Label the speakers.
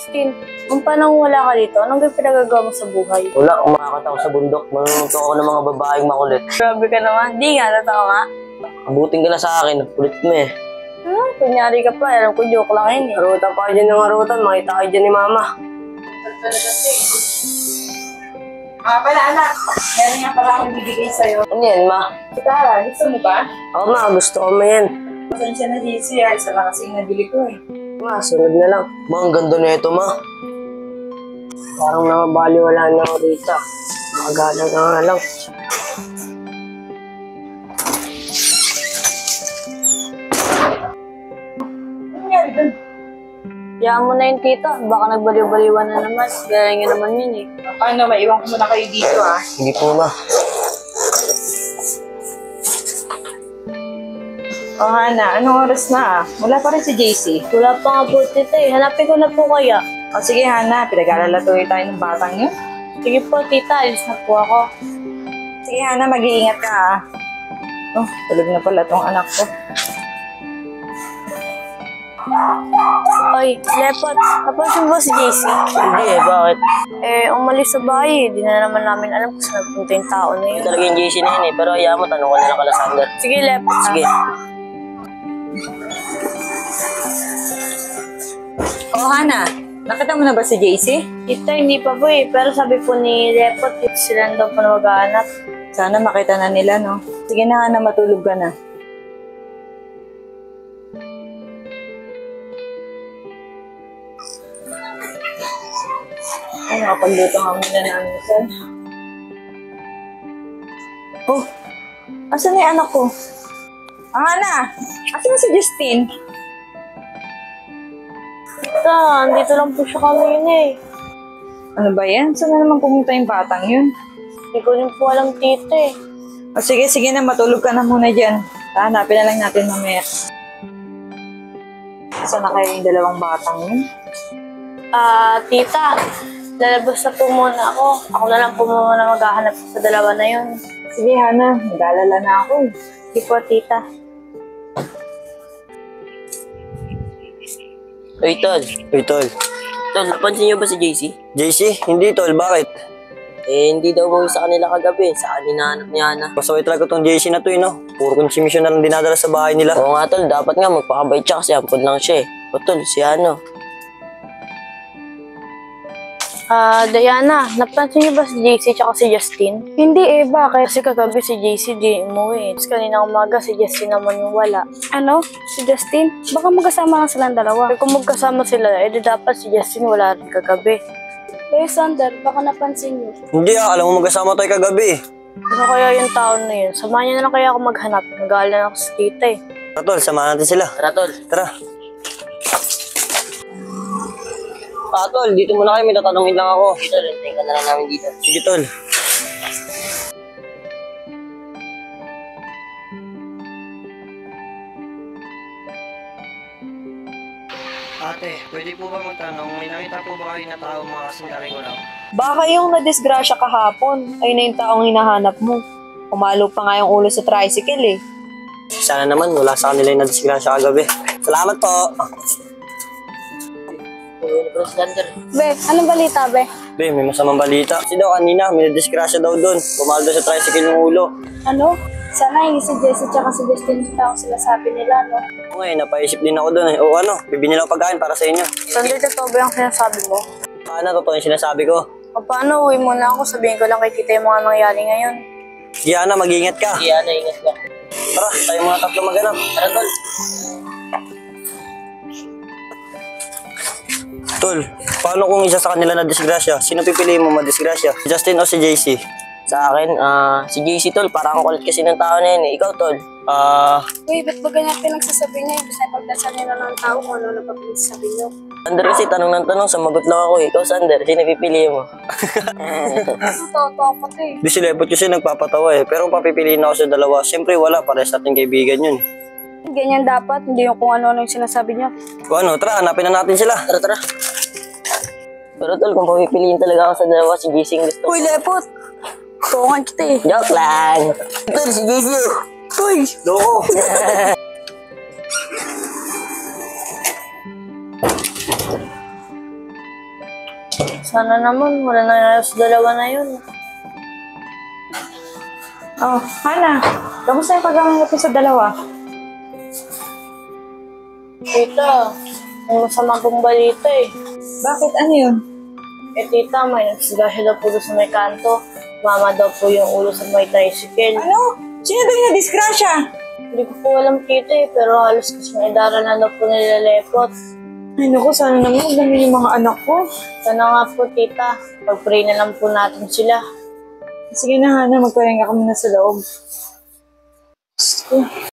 Speaker 1: Justin, kung paano wala ka dito, anong pinagagawa mo sa buhay?
Speaker 2: Wala, umakat ako sa bundok. Manununto ako ng mga babaeng makulit.
Speaker 1: Grabe ka naman. Di nga, totoo nga.
Speaker 2: Abutin ka na sa akin. Kulit mo eh.
Speaker 1: Kunyari ka pa. Alam ko, joke lang yun eh.
Speaker 2: Harutan pa kayo dyan ng harutan. Makita kayo dyan ni mama.
Speaker 3: Pala anak, meron nga pala akong bibigay sa'yo.
Speaker 2: Ano yan, ma?
Speaker 3: Tara, gusto mo ba?
Speaker 2: Oo, ma. Gusto ko ma yan.
Speaker 3: Pasensya na dito siya, isa lang kasing nabili ko eh.
Speaker 2: Ma, sunod na lang. Ma, ang ganda na ito, ma. Parang nakabaliwala na ako rito. Makagala ka nga lang.
Speaker 3: Ano nangyari dun?
Speaker 1: Kaya mo na yun, tita. Baka nagbaliw-baliwan na naman. Gaya nga naman yun eh.
Speaker 3: Paano, maiwan ko muna kayo dito ah.
Speaker 2: Sige po, ma.
Speaker 3: O Hana, anong oras na ah? Wala pa rin si JC.
Speaker 1: Wala pa nga po, tita eh. Hanapin ko na po kaya.
Speaker 3: O sige Hana, pinag-alalatuloy tayo ng batang yun.
Speaker 1: Sige po, tita. Alis na po ako.
Speaker 3: Sige Hana, mag-iingat ka ah. Oh, tulog na pala tong anak ko.
Speaker 1: Ay, Lepot. Napansin mo si JC?
Speaker 2: Hindi eh, bakit?
Speaker 1: Eh, umalis sa bahay. Di na naman namin alam kung saan nagpunta yung tao na yun.
Speaker 2: Ito talaga yung JC na yun eh. Pero ayaw mo, tanong ko na lang kala Sander.
Speaker 1: Sige, Lepot.
Speaker 2: Sige.
Speaker 3: O Hana, nakita mo na ba si JC?
Speaker 1: Tita, hindi pa po eh. Pero sabi po ni Lepot, sila daw po na mag-aanap.
Speaker 3: Sana makita na nila, no? Sige na Hana, matulog ka na. Ay, nakapagluto nga muna namin sir. Oh, asan na yung anak ko? Hana, asan na si Justin?
Speaker 1: Tita, andito lang po siya kanina eh.
Speaker 3: Ano ba yan? Saan na naman pumunta yung batang yun?
Speaker 1: Hindi ko rin po alam, tita eh.
Speaker 3: O sige, sige na, matulog ka na muna dyan. Hanapin na lang natin mamaya. Saan na kayo yung dalawang batang yun?
Speaker 1: Tita, lalabas na po muna ako. Ako na lang po muna maghahanap sa dalawa na yun.
Speaker 3: Sige Hana, nag-aalala na ako.
Speaker 1: Sige po, tita.
Speaker 2: Uy, tol. Uy, tol. Tol, napansin niyo ba si JC? JC? Hindi, tol. Bakit? Eh, hindi daw umuwi sa kanila kagabi. Saan hinahanap niya na? Masaway talaga tong JC na to, no? Puro konsumisyon na lang dinadala sa bahay nila. Oo nga, tol. Dapat nga magpakabait siya kasi ampun lang siya eh. O, tol, si ano?
Speaker 1: Diana, napansin niyo ba si JC tsaka si Justin? Hindi eh, bakit? Kasi kagabi si JC di umuwi. Tapos kanina umaga si Justin naman yung wala. Ano? Si Justin? Baka magkasama nga silang dalawa. Eh, kung magkasama sila, di dapat si Justin wala rin kagabi. Eh, Sander, baka napansin niyo.
Speaker 2: Hindi alam mo magkasama tayo kagabi.
Speaker 1: Ano kaya yung taon na yun? Samahan niyo na lang kaya ako maghanap. Nag-aalala na ako sa tita eh.
Speaker 2: Tara, tol. Samahan natin sila. Tara, tol. Tara. Tol, dito muna kayo. May tatanungin lang ako. Dito, rintayin ka na lang namin dito. Sige, tol. Ate, pwede po ba magtanong? May nakita po ba kayo na tao mga kasingkaring ko lang?
Speaker 4: Baka yung nadisgrasya kahapon ay na yung taong hinahanap mo. Umalo pa nga yung ulo sa tricycle eh.
Speaker 2: Sana naman wala sa kanila yung nadisgrasya kagabi. Salamat po.
Speaker 1: Be, anong balita, Be?
Speaker 2: Be, may masamang balita. Kasi daw kanina, may nadisgrasya daw doon. Bumalo daw sa tricycle yung ulo.
Speaker 1: Ano? Sana hindi si Jessie tsaka si Justin yung taong sila sabi nila, no?
Speaker 2: Oo nga, napaisip din ako doon eh. O ano, bibili ako pagkain para sa inyo.
Speaker 1: Sander, totoo ba yung sinasabi mo?
Speaker 2: Paano, totoo yung sinasabi ko.
Speaker 1: O paano, uwi muna ako. Sabihin ko lang kay tita yung mga nangyari ngayon.
Speaker 2: Giana, mag-iingat ka. Giana, ingat ka. Tara, tayo mga tatlo maghanap. Tara, tol. Tol, paano kung isa sa kanila na disgrasya? Sino pipiliin mo madisgrasya? Justin o si JC? Sa akin, si JC, tol. Parang ang kulit kasi ng tao na yun eh. Ikaw, tol.
Speaker 1: Uy, ba't ba ganyan pinagsasabi niya? Kasi pagdasal nila ng tao kung ano napapagsasabi niyo.
Speaker 2: Sander kasi tanong ng tanong, samagot lang ako eh. Ikaw, Sander, sino pipiliin mo?
Speaker 1: Totoo pa to eh.
Speaker 2: Di si Lepot kasi nagpapatawa eh. Pero kung papipiliin ako sa dalawa, siyempre wala. Pares natin kaibigan yun.
Speaker 1: Ganyan dapat, hindi yung kung ano-ano yung sinasabi niya.
Speaker 2: Kung ano, tara, hanapin na natin sila. Tara, tara. Pero tol, kung papipiliin talaga ako sa dalawa, si JC ang gusto.
Speaker 1: Uy, Lepot! Tuungan kita eh.
Speaker 2: Joke lang. Tol, si JC. Uy! Loko.
Speaker 1: Sana naman, wala na sa dalawa na yun.
Speaker 3: Oh, Hana, kamusta yung pag-aaral natin sa dalawa?
Speaker 1: Tita, may masama pong balita eh.
Speaker 3: Bakit? Ano yun?
Speaker 1: Eh tita, may nagsigasya daw po doon sa may kanto. Mama daw po yung ulo sa may tricycle.
Speaker 3: Ano? Sino daw yung nadisgrasya?
Speaker 1: Hindi ko po alam tita eh, pero halos kasi may idara na daw po nilalepot.
Speaker 3: Ay naku, sana naman magdami yung mga anak ko.
Speaker 1: Sana nga po tita, pag-pray na lang po natin sila.
Speaker 3: Sige na, Hana, magpahinga ka muna sa loob.